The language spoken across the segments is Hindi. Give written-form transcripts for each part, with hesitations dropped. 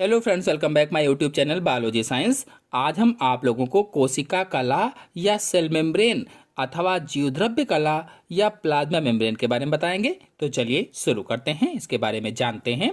Hello friends, welcome back my YouTube channel biology science. आज हम आप लोगों को कोशिका कला या सेल मेम्ब्रेन अथवा जीवद्रव्य कला या प्लाज्मा मेम्ब्रेन के बारे में बताएंगे। तो चलिए शुरू करते हैं, इसके बारे में जानते हैं।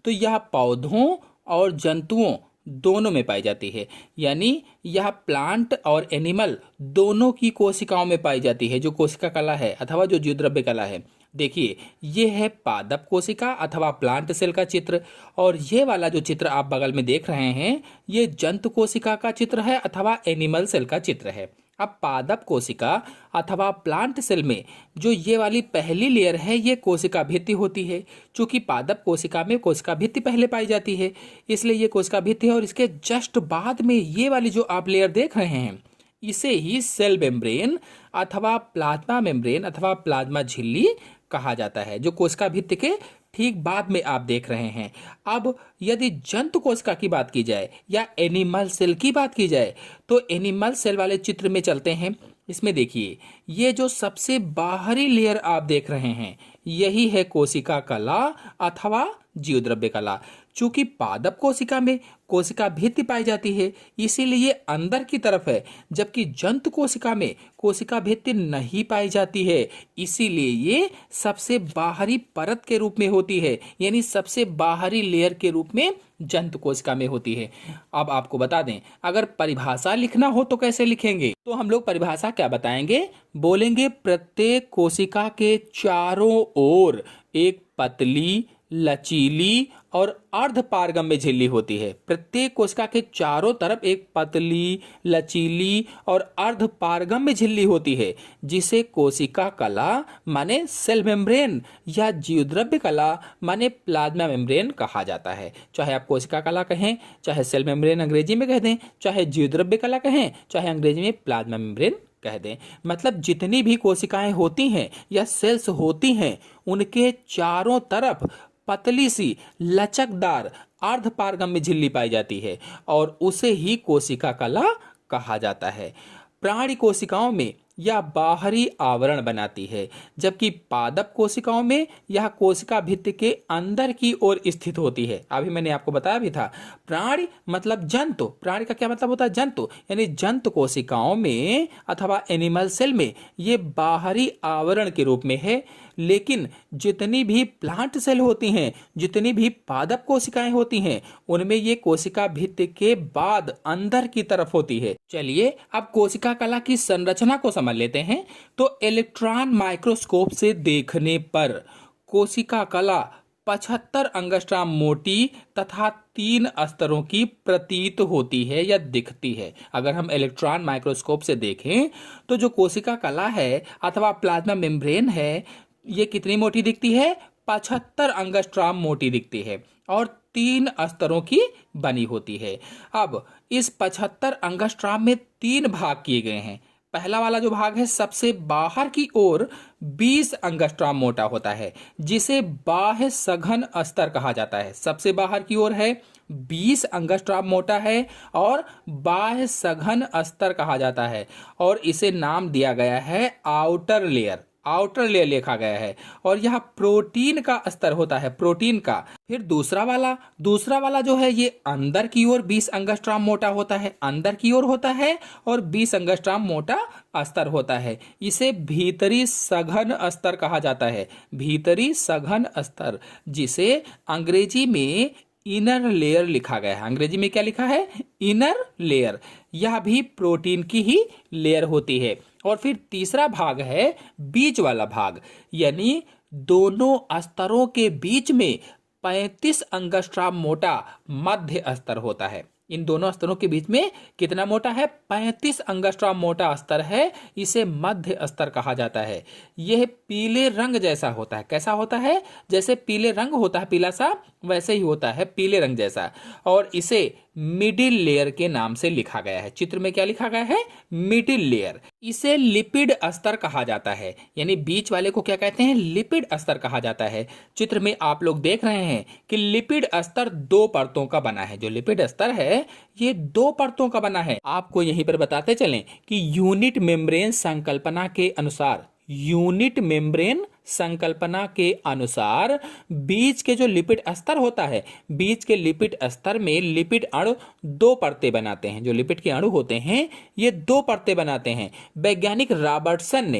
तो यह पौधों और जंतुओं दोनों में पाई जाती है, यानी यह प्लांट और एनिमल दोनों की कोशिकाओं में पाई जाती है। जो कोशिका कला है अथवा जो जीवद्रव्य कला है, देखिए ये है पादप कोशिका अथवा प्लांट सेल का चित्र, और ये वाला जो चित्र आप बगल में देख रहे हैं ये जंतु कोशिका का चित्र है अथवा एनिमल सेल का चित्र है। अब पादप कोशिका अथवा प्लांट सेल में जो ये वाली पहली लेयर है ये कोशिका भित्ति होती है। चूंकि पादप कोशिका में कोशिका भित्ति पहले पाई जाती है, इसलिए ये कोशिका भित्ति है। और इसके जस्ट बाद में ये वाली जो आप लेयर देख रहे हैं इसे ही सेल मेम्ब्रेन अथवा प्लाज्मा मेम्ब्रेन अथवा प्लाज्मा झिल्ली कहा जाता है, जो कोशिका भित्ति के ठीक बाद में आप देख रहे हैं। अब यदि जंतु कोशिका की बात की जाए या एनिमल सेल की बात की जाए तो एनिमल सेल वाले चित्र में चलते हैं। इसमें देखिए ये जो सबसे बाहरी लेयर आप देख रहे हैं यही है कोशिका कला अथवा जीवद्रव्य कला। चूंकि पादप कोशिका में कोशिका भित्ति पाई जाती है इसीलिए अंदर की तरफ है, जबकि जंतु कोशिका में कोशिका भित्ति नहीं पाई जाती है, इसीलिए ये सबसे बाहरी परत के रूप में होती है, यानी सबसे बाहरी लेयर के रूप में जंतु कोशिका में होती है। अब आपको बता दें, अगर परिभाषा लिखना हो तो कैसे लिखेंगे, तो हम लोग परिभाषा क्या बताएंगे, बोलेंगे प्रत्येक कोशिका के चारों ओर एक पतली, लचीली और अर्धपारगम्य झिल्ली होती है। प्रत्येक कोशिका के चारों तरफ एक पतली, लचीली और अर्धपारगम्य झिल्ली होती है, जिसे कोशिका कला माने सेल मेम्ब्रेन या जीवद्रव्य कला माने प्लाज्मा मेम्ब्रेन कहा जाता है। चाहे आप कोशिका कला कहें, चाहे सेल मेम्ब्रेन अंग्रेजी में कह दें, चाहे जीवद्रव्य कला कहें, चाहे अंग्रेजी में प्लाज्मा मेम्ब्रेन कह दें। मतलब जितनी भी कोशिकाएं होती हैं या सेल्स होती हैं उनके चारों तरफ पतली सी लचकदार अर्धपारगम्य झिल्ली पाई जाती है और उसे ही कोशिका कला कहा जाता है। प्राणी कोशिकाओं में यह बाहरी आवरण बनाती है, जबकि पादप कोशिकाओं में यह कोशिका भित्ति के अंदर की ओर स्थित होती है। अभी मैंने आपको बताया भी था, प्राणी मतलब जंतु, प्राणी का क्या मतलब होता है, जंतु, यानी जंतु कोशिकाओं में अथवा एनिमल सेल में ये बाहरी आवरण के रूप में है। लेकिन जितनी भी प्लांट सेल होती हैं, जितनी भी पादप कोशिकाएं होती हैं, उनमें ये कोशिका भित्ति के बाद अंदर की तरफ होती है। चलिए अब कोशिका कला की संरचना को समझ लेते हैं। तो इलेक्ट्रॉन माइक्रोस्कोप से देखने पर कोशिका कला 75 अंगस्ट्राम मोटी तथा 3 स्तरों की प्रतीत होती है या दिखती है। अगर हम इलेक्ट्रॉन माइक्रोस्कोप से देखें तो जो कोशिका कला है अथवा प्लाज्मा मेम्ब्रेन है ये कितनी मोटी दिखती है, 75 अंगस्ट्राम मोटी दिखती है और 3 स्तरों की बनी होती है। अब इस 75 अंगस्ट्राम में 3 भाग किए गए हैं। पहला वाला जो भाग है सबसे बाहर की ओर 20 अंगस्ट्राम मोटा होता है, जिसे बाह्य सघन स्तर कहा जाता है। सबसे बाहर की ओर है 20 अंगस्ट्राम मोटा है और बाह्य सघन स्तर कहा जाता है, और इसे नाम दिया गया है आउटर लेयर। आउटर लेयर लिखा गया है, और यह प्रोटीन का स्तर होता है, प्रोटीन का। फिर दूसरा वाला जो है ये अंदर की ओर 20 अंगस्ट्राम मोटा होता है, अंदर की ओर होता है और 20 अंगस्ट्राम मोटा स्तर होता है। इसे भीतरी सघन स्तर कहा जाता है, भीतरी सघन स्तर, जिसे अंग्रेजी में इनर लेयर लिखा गया है। अंग्रेजी में क्या लिखा है, इनर लेयर। यह भी प्रोटीन की ही लेयर होती है। और फिर तीसरा भाग है बीच वाला भाग, यानी दोनों स्तरों के बीच में 35 अंगस्ट्राम मोटा मध्य स्तर होता है। इन दोनों स्तरों के बीच में कितना मोटा है, 35 अंगस्ट्राम मोटा स्तर है, इसे मध्य स्तर कहा जाता है। यह पीले रंग जैसा होता है। कैसा होता है, जैसे पीले रंग होता है पीला सा, वैसे ही होता है पीले रंग जैसा, और इसे मिडिल लेयर के नाम से लिखा गया है। चित्र में क्या लिखा गया है, मिडिल लेयर। इसे लिपिड स्तर कहा जाता है, यानी बीच वाले को क्या कहते हैं, लिपिड स्तर कहा जाता है। चित्र में आप लोग देख रहे हैं कि लिपिड स्तर 2 परतों का बना है। जो लिपिड स्तर है ये 2 परतों का बना है। आपको यहीं पर बताते चलें कि यूनिट मेम्ब्रेन संकल्पना के अनुसार यूनिट मेम्ब्रेन संकल्पना के अनुसार बीच के जो लिपिड स्तर होता है, बीच के लिपिड स्तर में लिपिड अणु दो परतें बनाते हैं। जो लिपिड के अणु होते हैं ये दो परतें बनाते हैं। वैज्ञानिक रॉबर्टसन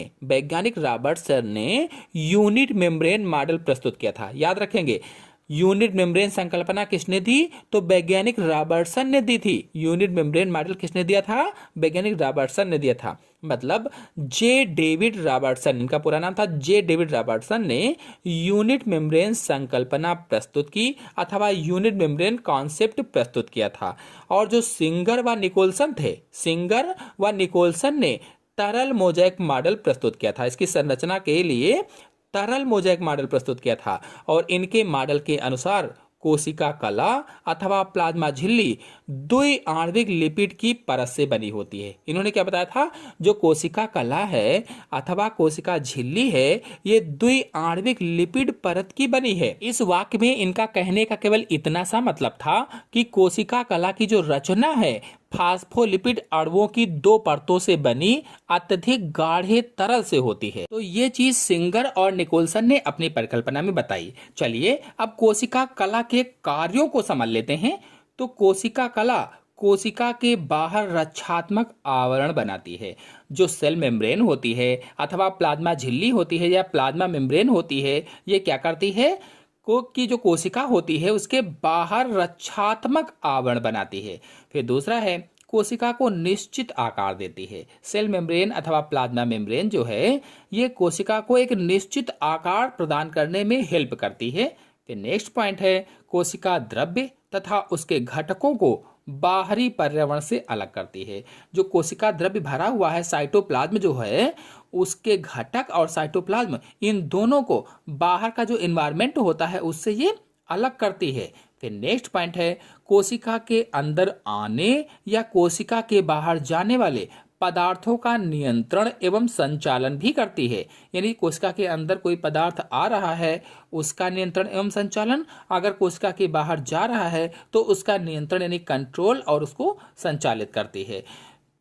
ने यूनिट मेम्ब्रेन मॉडल प्रस्तुत किया था। याद रखेंगे, यूनिट मेम्ब्रेन संकल्पना किसने दी? तो वैज्ञानिक रॉबर्टसन ने दी थी। यूनिट मेम्ब्रेन मॉडल किसने दिया था? वैज्ञानिक रॉबर्टसन ने दिया था। मतलब जे डेविड रॉबर्टसन, इनका पूरा नाम था जे डेविड रॉबर्टसन ने यूनिट मेम्ब्रेन संकल्पना प्रस्तुत की अथवा यूनिट मेम्ब्रेन कॉन्सेप्ट प्रस्तुत किया था। और जो सिंगर व निकोलसन ने तरल मोज़ेक मॉडल प्रस्तुत किया था। इसकी संरचना के लिए तरल मोज़ेक मॉडल प्रस्तुत किया था। और इनके मॉडल के अनुसार कोशिका कला अथवा प्लाज्मा झिल्ली द्वि आणविक लिपिड की परत से बनी होती है। इन्होंने क्या बताया था? जो कोशिका कला है अथवा कोशिका झिल्ली है ये द्वि आणविक लिपिड परत की बनी है। इस वाक्य में इनका कहने का केवल इतना सा मतलब था कि कोशिका कला की जो रचना है फास्फोलिपिड अणुओं की दो परतों से बनी अत्यधिक गाढ़े तरल से होती है। तो ये चीज सिंगर और निकोलसन ने अपनी परिकल्पना में बताई। चलिए अब कोशिका कला के कार्यों को समझ लेते हैं। तो कोशिका कला कोशिका के बाहर रक्षात्मक आवरण बनाती है। जो सेल मेम्ब्रेन होती है अथवा प्लाज्मा झिल्ली होती है या प्लाज्मा मेम्ब्रेन होती है, ये क्या करती है की जो कोशिका होती है उसके बाहर रक्षात्मक आवरण बनाती है। फिर दूसरा है कोशिका को निश्चित आकार देती है। सेल मेम्ब्रेन अथवा प्लाज्मा मेम्ब्रेन जो है ये कोशिका को एक निश्चित आकार प्रदान करने में हेल्प करती है। फिर नेक्स्ट पॉइंट है कोशिका द्रव्य तथा उसके घटकों को बाहरी पर्यावरण से अलग करती है। जो कोशिका द्रव्य भरा हुआ है साइटोप्लाज्म जो है उसके घटक और साइटोप्लाज्म इन दोनों को बाहर का जो एनवायरनमेंट होता है उससे ये अलग करती है। फिर नेक्स्ट पॉइंट है कोशिका के अंदर आने या कोशिका के बाहर जाने वाले पदार्थों का नियंत्रण एवं संचालन भी करती है। यानी कोशिका के अंदर कोई पदार्थ आ रहा है उसका नियंत्रण एवं संचालन, अगर कोशिका के बाहर जा रहा है तो उसका नियंत्रण यानी कंट्रोल और उसको संचालित करती है।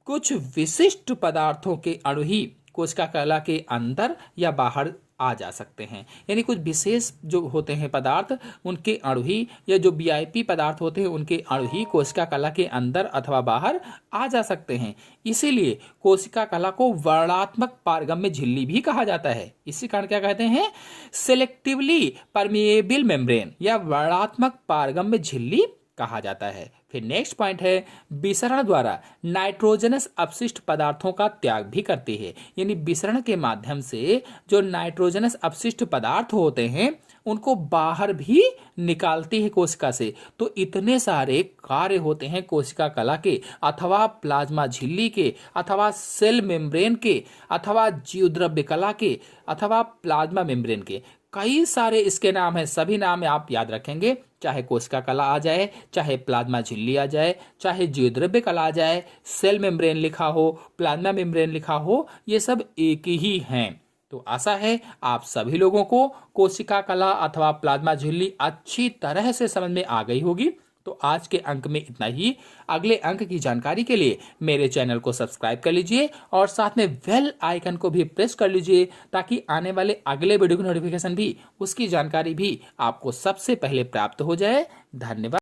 कुछ विशिष्ट पदार्थों के अणु ही कोशिका कला के अंदर या बाहर आ जा सकते हैं। यानी कुछ विशेष जो होते हैं पदार्थ उनके अणु ही या जो वीआईपी पदार्थ होते हैं उनके अणु ही कोशिका कला के अंदर अथवा बाहर आ जा सकते हैं। इसीलिए कोशिका कला को वर्णात्मक पारगम्य झिल्ली भी कहा जाता है। इसी कारण क्या कहते हैं? सेलेक्टिवली परमिएबल मेम्ब्रेन या वर्णात्मक पारगम्य झिल्ली कहा जाता है। फिर नेक्स्ट पॉइंट है विसरण द्वारा नाइट्रोजनस अपशिष्ट पदार्थों का त्याग भी करती है। यानी विसरण के माध्यम से जो नाइट्रोजनस अपशिष्ट पदार्थ होते हैं उनको बाहर भी निकालती है कोशिका से। तो इतने सारे कार्य होते हैं कोशिका कला के अथवा प्लाज्मा झिल्ली के अथवा सेल मेम्ब्रेन के अथवा जीवद्रव्य कला के अथवा प्लाज्मा मेम्ब्रेन के। कई सारे इसके नाम हैं, सभी नाम आप याद रखेंगे। चाहे कोशिका कला आ जाए, चाहे प्लाज्मा झिल्ली आ जाए, चाहे जीवद्रव्य कला आ जाए, सेल मेम्ब्रेन लिखा हो, प्लाज्मा मेम्ब्रेन लिखा हो, ये सब एक ही हैं। तो आशा है आप सभी लोगों को कोशिका कला अथवा प्लाज्मा झिल्ली अच्छी तरह से समझ में आ गई होगी। तो आज के अंक में इतना ही। अगले अंक की जानकारी के लिए मेरे चैनल को सब्सक्राइब कर लीजिए और साथ में बेल आइकन को भी प्रेस कर लीजिए ताकि आने वाले अगले वीडियो की नोटिफिकेशन भी उसकी जानकारी भी आपको सबसे पहले प्राप्त हो जाए। धन्यवाद।